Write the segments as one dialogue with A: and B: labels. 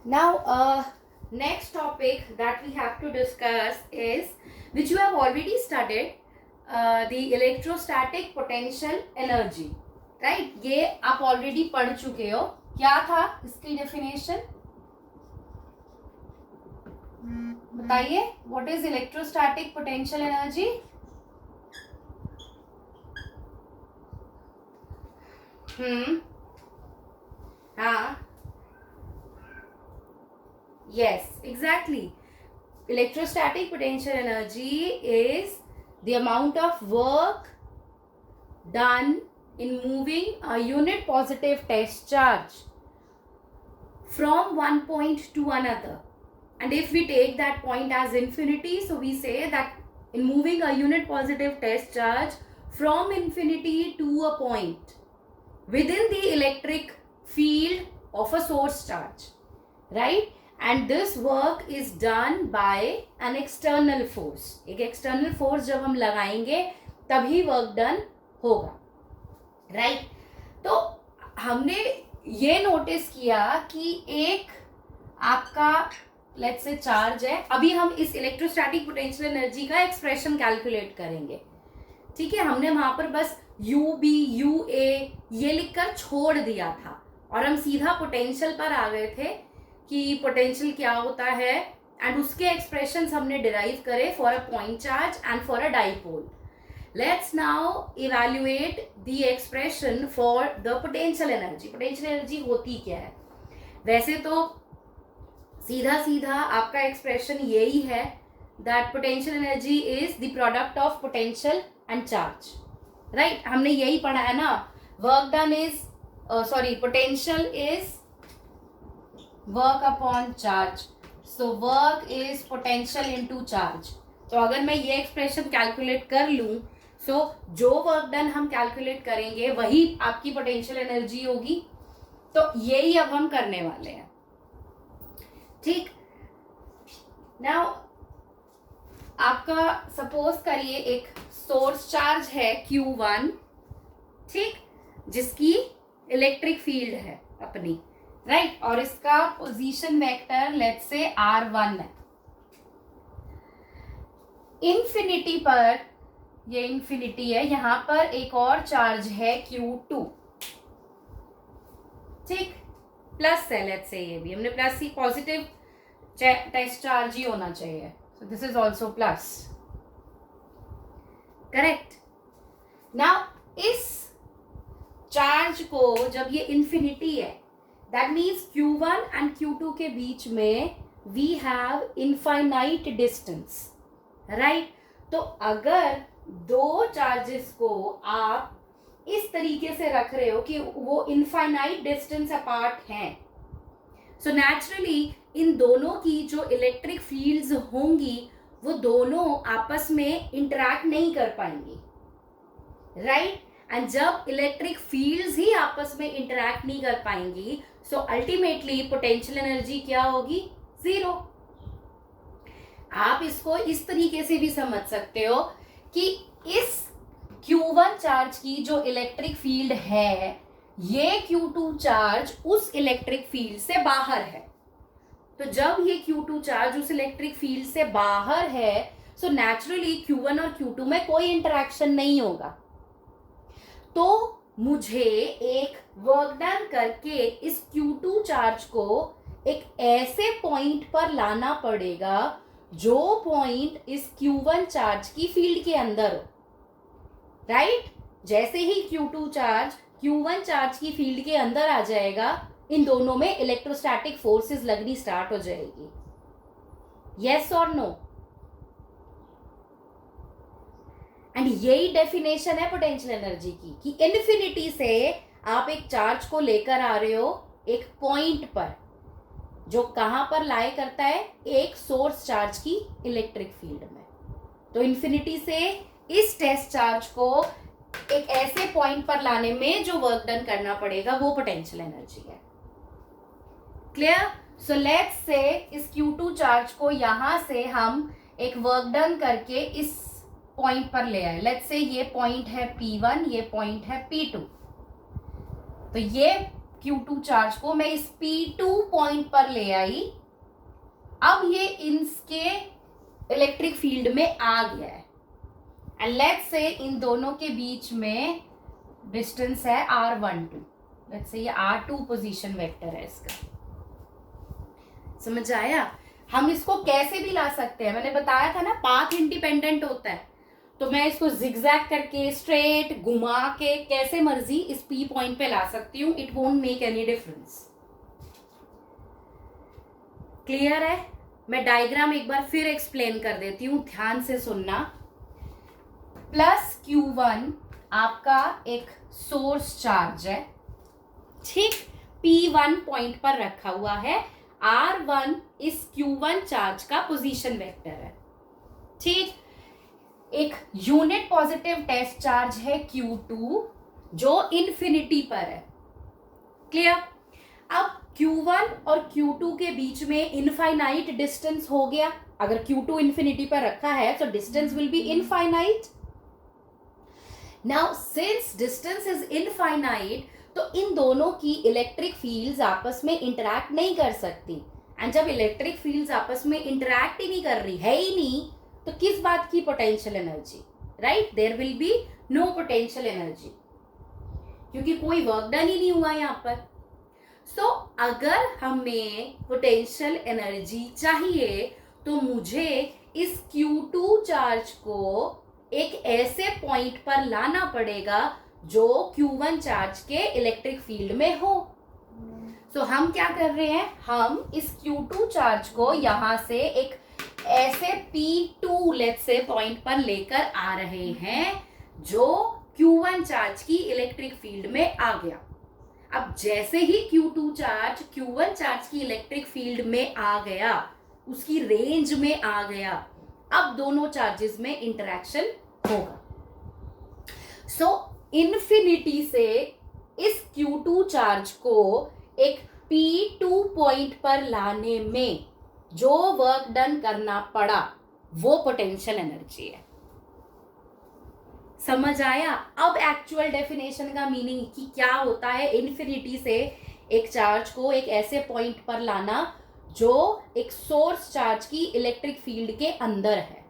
A: Now, next topic that we have to discuss is, which you have already studied, the electrostatic potential energy. Right? ये आप already पढ़ चुके हो. क्या था इसकी definition? बताइए. What is electrostatic potential energy? हाँ. Yes, exactly. Electrostatic potential energy is the amount of work done in moving a unit positive test charge from one point to another. And if we take that point as infinity, so we say that in moving a unit positive test charge from infinity to a point within the electric field of a source charge, right? And this work is done by an external force. एक external force जब हम लगाएंगे तभी work done होगा, right? तो हमने ये notice किया कि एक आपका लेट्स से चार्ज है. अभी हम इस इलेक्ट्रोस्टैटिक पोटेंशियल एनर्जी का एक्सप्रेशन कैलकुलेट करेंगे. ठीक है, हमने वहां पर बस यू बी यू ए ये लिखकर छोड़ दिया था और हम सीधा पोटेंशियल पर आ गए थे कि पोटेंशियल क्या होता है, एंड उसके एक्सप्रेशंस हमने डिराइव करे for a point charge and for a dipole. Let's now evaluate the expression for the potential energy. Potential energy होती क्या है? वैसे तो सीधा सीधा आपका एक्सप्रेशन यही है that potential energy is the product of potential and charge, right? हमने यही पढ़ा है ना. Work done is potential is work upon charge, so work is potential into charge. तो अगर मैं ये एक्सप्रेशन कैलकुलेट कर लूं, सो जो वर्क डन हम कैलकुलेट करेंगे वही आपकी पोटेंशियल एनर्जी होगी. तो यही अब हम करने वाले हैं. ठीक. नाउ आपका सपोज करिए एक सोर्स चार्ज है Q1, ठीक, जिसकी इलेक्ट्रिक फील्ड है अपनी, राइट? और इसका position vector let's say R1 है. इन्फिनिटी पर, ये इन्फिनिटी है, यहां पर एक और चार्ज है Q2, ठीक, प्लस है. लेट्स से ये भी हमने प्लस ही, पॉजिटिव टेस्ट चार्ज ही होना चाहिए. So this is also plus, correct. Now इस चार्ज को जब ये इन्फिनिटी है, that means Q1 and Q2 के बीच में we have infinite distance, right? तो अगर दो चार्जेस को आप इस तरीके से रख रहे हो कि वो इनफाइनाइट डिस्टेंस अपार्ट हैं, सो नेचुरली इन दोनों की जो इलेक्ट्रिक फील्ड्स होंगी वो दोनों आपस में इंटरैक्ट नहीं कर पाएंगी, राइट? एंड जब इलेक्ट्रिक फील्ड्स ही आपस में इंटरैक्ट नहीं कर पाएंगी, सो अल्टीमेटली पोटेंशियल एनर्जी क्या होगी? जीरो. आप इसको इस तरीके से भी समझ सकते हो कि इस Q1 चार्ज की जो इलेक्ट्रिक फील्ड है, ये Q2 चार्ज उस इलेक्ट्रिक फील्ड से बाहर है. तो जब ये Q2 चार्ज उस इलेक्ट्रिक फील्ड से बाहर है, सो नेचुरली Q1 और Q2 में कोई इंटरैक्शन नहीं होगा. तो मुझे एक वर्क डन करके इस Q2 चार्ज को एक ऐसे पॉइंट पर लाना पड़ेगा जो पॉइंट इस Q1 चार्ज की फील्ड के अंदर हो, राइट? जैसे ही Q2 चार्ज Q1 चार्ज की फील्ड के अंदर आ जाएगा, इन दोनों में इलेक्ट्रोस्टैटिक फोर्सेस लगनी स्टार्ट हो जाएगी. Yes or no? एंड यही डेफिनेशन है पोटेंशियल एनर्जी की कि इन्फिनिटी से आप एक चार्ज को लेकर आ रहे हो एक पॉइंट पर जो कहां पर लाई करता है? एक सोर्स चार्ज की इलेक्ट्रिक फील्ड में. तो इन्फिनिटी से इस टेस्ट चार्ज को एक ऐसे पॉइंट पर लाने में जो वर्क डन करना पड़ेगा वो पोटेंशियल एनर्जी है. क्लियर? सो लेट्स से इस Q2 चार्ज को यहां से हम एक वर्क डन करके इस पॉइंट पर ले आए. लेट्स से ये पॉइंट है P1, ये पॉइंट है P2. तो ये Q2 चार्ज को मैं इस P2 पॉइंट पर ले आई, अब ये इसके इलेक्ट्रिक फील्ड में आ गया है, एंड लेट्स से इन दोनों के बीच में डिस्टेंस है R12, लेट्स से ये R2 पोजीशन वेक्टर है इसका। समझ आया? हम इसको कैसे भी ला सकते हैं, मैंने बताया था ना पाथ इंडिपेंडेंट होता है, तो मैं इसको जिगजैग करके स्ट्रेट घुमा के कैसे मर्जी इस P पॉइंट पे ला सकती हूं, it won't make any difference. Clear है? मैं डायग्राम एक बार फिर एक्सप्लेन कर देती हूं, ध्यान से सुनना। प्लस Q1 आपका एक सोर्स चार्ज है, ठीक, P1 पॉइंट पर रखा हुआ है, R1 इस Q1 चार्ज का पोजीशन वेक्टर है, ठीक। एक यूनिट पॉजिटिव टेस्ट चार्ज है Q2 जो इन्फिनिटी पर है। क्लियर? अब Q1 और Q2 के बीच में इनफाइनाइट डिस्टेंस हो गया। अगर Q2 इन्फिनिटी पर रखा है तो distance will be infinite. Now since distance is infinite, तो इन दोनों की इलेक्ट्रिक फील्ड्स आपस में इंटरैक्ट नहीं कर सकती, एंड जब इलेक्ट्रिक फील्ड्स आपस में इंटरैक्ट ही नहीं कर रही है ही नहीं, तो किस बात की potential energy, right? There will be no potential energy, क्योंकि कोई वर्क डन ही नहीं हुआ यहां पर। सो अगर हमें पोटेंशियल एनर्जी चाहिए तो मुझे इस Q2 चार्ज को एक ऐसे पॉइंट पर लाना पड़ेगा जो Q1 चार्ज के इलेक्ट्रिक फील्ड में हो। सो हम क्या कर रहे हैं, हम इस Q2 चार्ज को यहां से एक ऐसे P2 लेट्स से पॉइंट पर लेकर आ रहे हैं जो Q1 चार्ज की इलेक्ट्रिक फील्ड में आ गया। अब जैसे ही Q2 चार्ज Q1 चार्ज की इलेक्ट्रिक फील्ड में आ गया, उसकी रेंज में आ गया, अब दोनों चार्जेस में इंटरेक्शन होगा। सो इन्फिनिटी से इस Q2 चार्ज को एक P2 पॉइंट पर लाने में जो वर्क डन करना पड़ा वो पोटेंशियल एनर्जी है। समझ आया? अब एक्चुअल डेफिनेशन का मीनिंग कि क्या होता है इन्फिनिटी से एक चार्ज को एक ऐसे पॉइंट पर लाना जो एक सोर्स चार्ज की इलेक्ट्रिक फील्ड के अंदर है।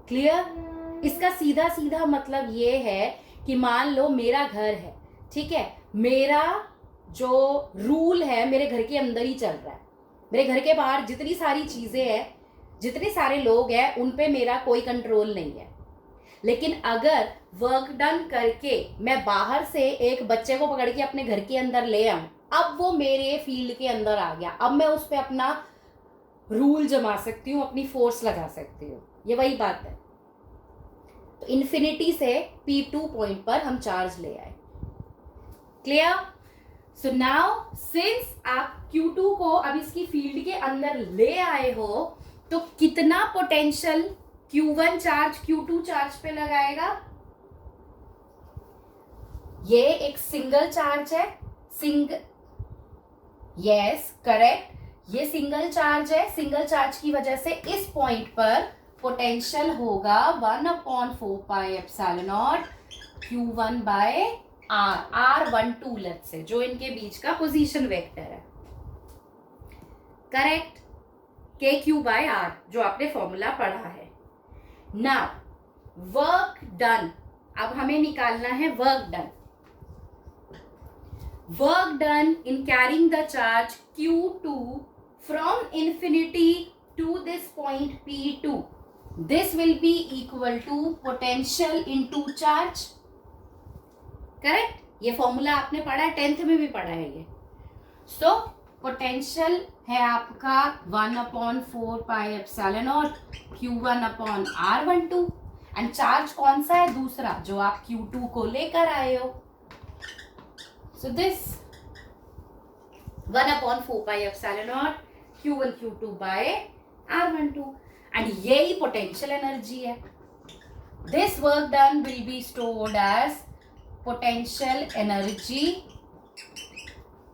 A: क्लियर? इसका सीधा सीधा मतलब ये है कि मान लो मेरा घर है, ठीक है, मेरा जो रूल है मेरे घर के अंदर ही चल रहा है, मेरे घर के बाहर जितनी सारी चीजें हैं, जितने सारे लोग हैं, उन पे मेरा कोई कंट्रोल नहीं है। लेकिन अगर वर्क डन करके मैं बाहर से एक बच्चे को पकड़ के अपने घर के अंदर ले आऊं, अब वो मेरे फील्ड के अंदर आ गया, अब मैं उस पर अपना रूल जमा सकती हूँ, अपनी फोर्स लगा सकती हूँ। ये वही बात है। तो इन्फिनिटी से P2 पॉइंट पर हम चार्ज ले आए। क्लियर? सो नाउ सिंस आप Q2 को अब इसकी फील्ड के अंदर ले आए हो, तो कितना potential Q1 charge Q2 charge पे लगाएगा? ये एक सिंगल चार्ज है, यस करेक्ट, ये सिंगल चार्ज है। सिंगल चार्ज की वजह से इस पॉइंट पर पोटेंशियल होगा 1/4 pi epsilon not Q1 by R12 let's say, जो इनके बीच का पोजीशन वेक्टर है। करेक्ट? KQ बाय R, जो आपने फॉर्मूला पढ़ा है। नाउ वर्क डन, अब हमें निकालना है work done. Work done in carrying the charge Q2 from infinity to this point P2, this will be equal to potential into charge। Correct? ये formula आपने पढ़ा है, 10th में भी पढ़ा है ये। सो पोटेंशियल है आपका 1/4 pi epsilon not Q1 upon R12, and charge कौन सा है? दूसरा, जो आप Q2 को लेकर आए हो। So this 1/4 pi epsilon not Q1 Q2 by R12, and यही पोटेंशियल एनर्जी है। This work done will be stored as potential energy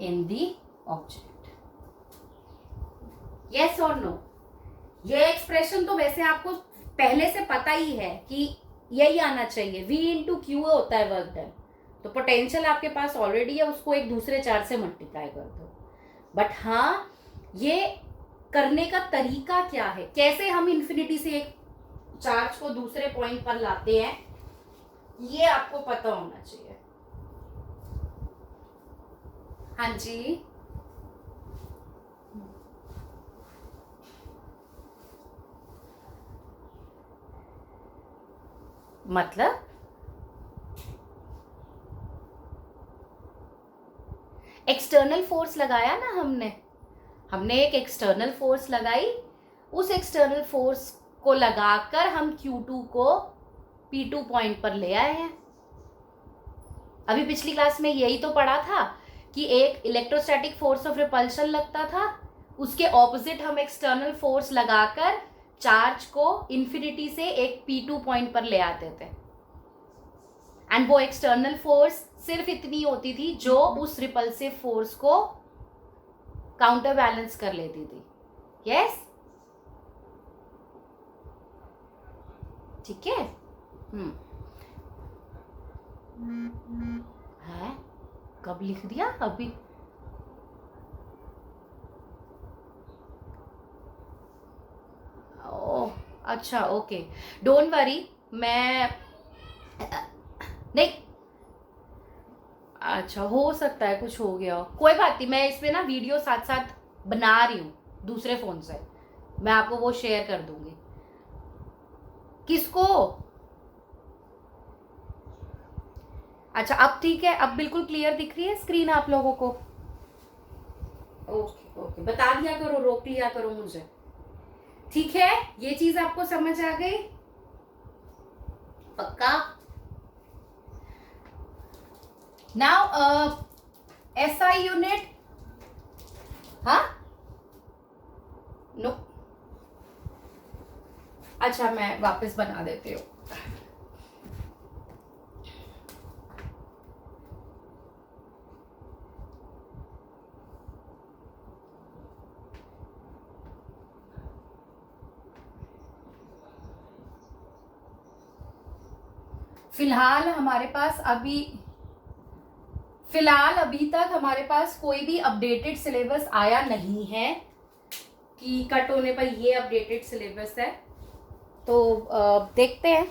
A: in the object. Yes or no? ये एक्सप्रेशन तो वैसे आपको पहले से पता ही है कि यही आना चाहिए, V इंटू क्यू होता है वर्क डन, तो पोटेंशियल आपके पास ऑलरेडी है, उसको एक दूसरे चार्ज से मल्टीप्लाई कर दो। बट हाँ, ये करने का तरीका क्या है, कैसे हम इन्फिनिटी से एक चार्ज को दूसरे पॉइंट पर लाते हैं, ये आपको पता होना चाहिए। हाँ जी, मतलब एक्सटर्नल फोर्स लगाया ना हमने एक एक्सटर्नल फोर्स लगाई, उस एक्सटर्नल फोर्स को लगाकर हम Q2 को P2 पॉइंट पर ले आए हैं। अभी पिछली क्लास में यही तो पढ़ा था कि एक इलेक्ट्रोस्टैटिक फोर्स ऑफ रिपल्शन लगता था, उसके ऑपोजिट हम एक्सटर्नल फोर्स लगाकर चार्ज को इन्फिनिटी से एक P2 पॉइंट पर ले आते थे। एंड वो एक्सटर्नल फोर्स सिर्फ इतनी होती थी जो उस रिपल्सिव फोर्स को काउंटर बैलेंस कर लेती थी। यस, ठीक है। है कब लिख दिया अभी? ओह अच्छा, ओके, डोंट वरी, मैं नहीं, अच्छा हो सकता है कुछ हो गया, कोई बात नहीं, मैं इसमें ना वीडियो साथ साथ बना रही हूँ दूसरे फोन से, मैं आपको वो शेयर कर दूंगी। किसको? अच्छा अब ठीक है, अब बिल्कुल क्लियर दिख रही है स्क्रीन आप लोगों को? ओके ओके, बता दिया करो, रोक लिया करो मुझे, ठीक है? ये चीज आपको समझ आ गई? पक्का? नाउ SI यूनिट, हाँ नो, अच्छा मैं वापस बना देती हूँ। फिलहाल अभी तक हमारे पास कोई भी अपडेटेड सिलेबस आया नहीं है कि कट होने पर ये अपडेटेड सिलेबस है, तो देखते हैं